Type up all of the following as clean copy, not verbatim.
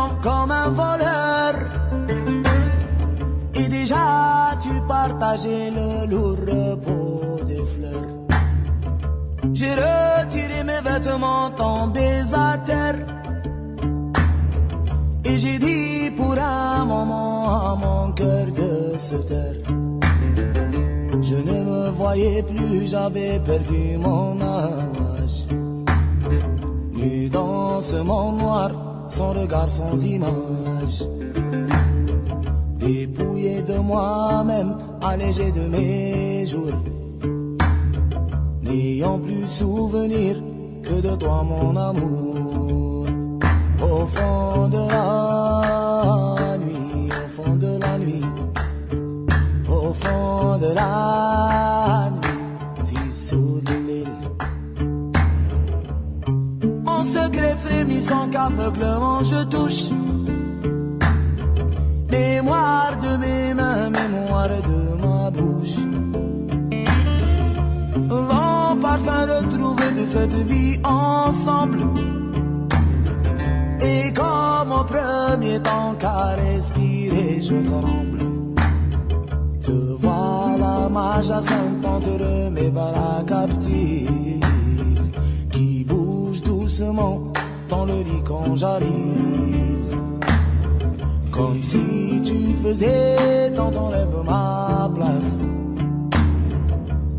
lent comme un voleur. Et déjà tu partageais le lourd repos des fleurs. J'ai retiré mes vêtements tombés à terre. Et j'ai dit pour un moment à mon cœur de se taire. Je ne me voyais plus, j'avais perdu mon âge. Nu dans ce monde noir, sans regard, sans image. Dépouillé de moi-même, allégé de mes jours. N'ayant plus souvenir que de toi mon amour. Au fond de la nuit, au fond de la nuit. Au fond de la nuit, fils de l'île. Mon secret frémissant qu'aveuglement je touche. Mémoire de mes mains, mémoire de ma bouche. Long parfum retrouvé de cette vie ensemble. Et comme au premier temps qu'à respirer je tremble. Te voilà ma Jacinthe, te remets pas la captive. Qui bouge doucement dans le lit quand j'arrive. Comme si tu faisais dans ton rêve ma place.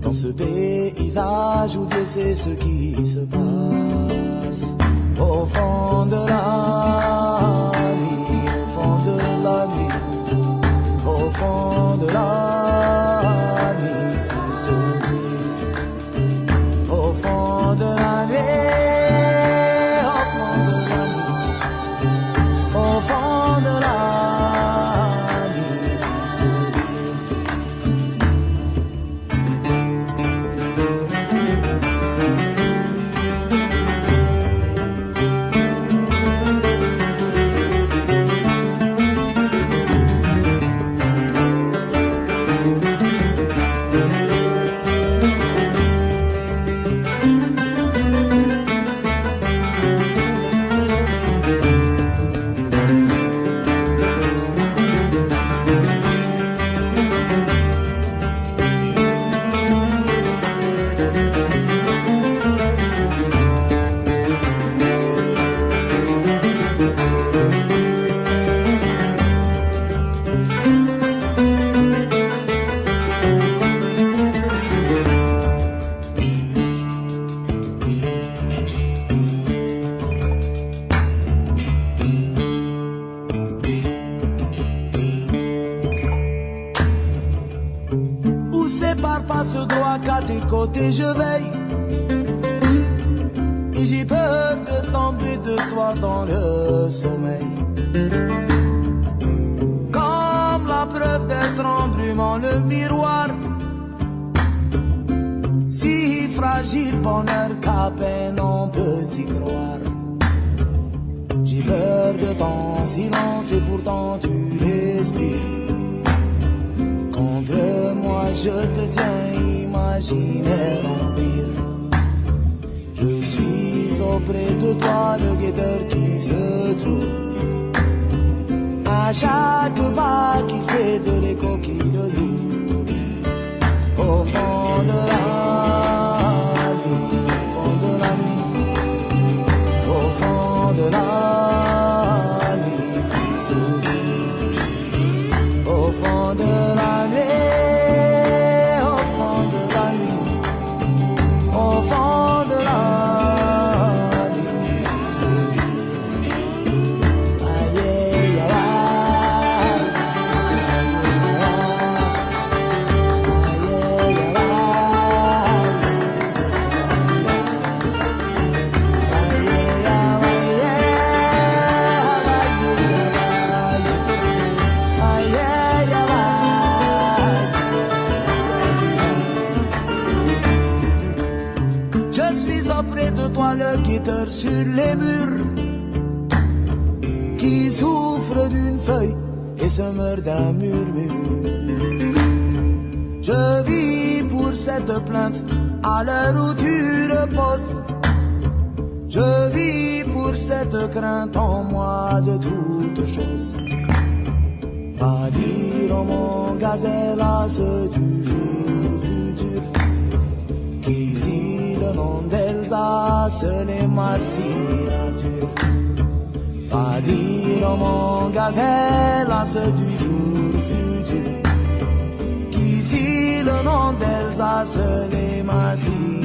Dans ce paysage où Dieu sait ce qui se passe. Au fond de la nuit, au fond de la nuit. Au fond de la nuit, fils de l'île. Au fond de la nuit, au fond de la nuit. Au fond de la nuit, fils de ce droit qu'à tes côtés je veille. Et j'ai peur de tomber de toi dans le sommeil. Comme la preuve d'être embrumant le miroir. Si fragile bonheur qu'à peine on peut y croire. J'ai peur de ton silence et pourtant tu respires. Contre moi je te tiens, imaginaire empire. Je suis auprès de toi le guetteur qui se trouve. À chaque pas qu'il fait de l'écho qui le double. Au fond de la nuit, au fond de la nuit. Au fond de la nuit qui se trouve. Au fond de la nuit. Au fond de la nuit, c'est aïe, aïe, le guetteur sur les murs qui souffre d'une feuille et se meurt d'un murmure. Je vis pour cette plainte à l'heure où tu reposes. Je vis pour toujours cette crainte en moi de toute chose. Va dire au mon gazelle à ceux du jour futur qu'ici le nom d'Elsace n'est ma signature. Va dire au mon gazelle à ceux du jour futur qu'ici le nom d'Elsace n'est ma signature.